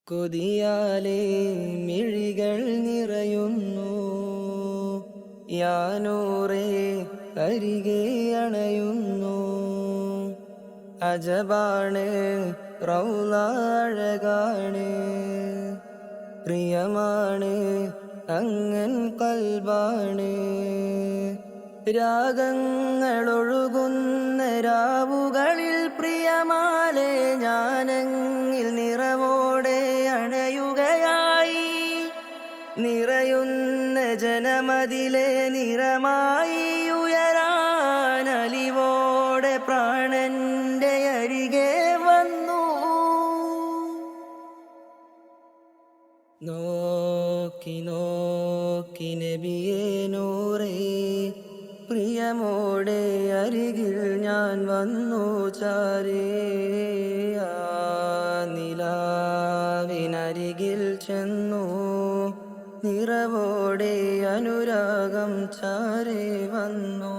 കൊതിയാലേ മിഴികൾ നിറയുന്നു, യാനൂറേ അരികെ അണയുന്നു. അജബാണ് റൗള അഴകാണ്, പ്രിയമാണ് അങ്ങൻ കൽബാണ്. രാഗങ്ങളൊഴുകുന്ന രാവുകളിൽ പ്രിയമാലെ ഞാനങ്ങിൽ നിറവോടെ അണയുകയായി. നിറയുന്ന ജനമതിലെ നിറമായി ഉയരാൻ അലിവോടെ പ്രാണന്റെ അരികെ വന്നു. നോക്കി നോക്കി നബിയേ നൂറേ, പ്രിയമോടെ അരികിൽ ഞാൻ വന്നു ചാരേ. ആ നിലാവിനരികിൽ ചെന്നു, നിറവോടെ അനുരാഗം ചാരേ വന്നു.